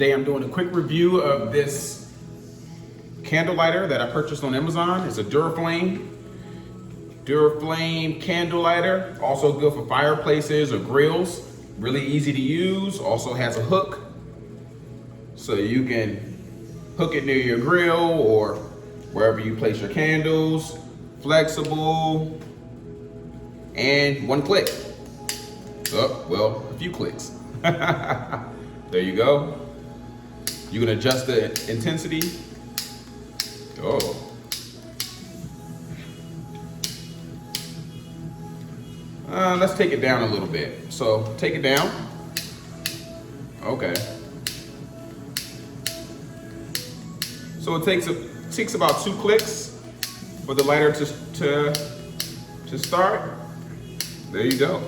Today I'm doing a quick review of this candle lighter that I purchased on Amazon. It's a Duraflame candle lighter. Also good for fireplaces or grills. Really easy to use. Also has a hook, so you can hook it near your grill or wherever you place your candles. Flexible and one click. Oh, well, a few clicks. There you go. You can adjust the intensity. Oh. Let's take it down a little bit. So take it down. Okay. So it takes about 2 clicks for the lighter to start. There you go.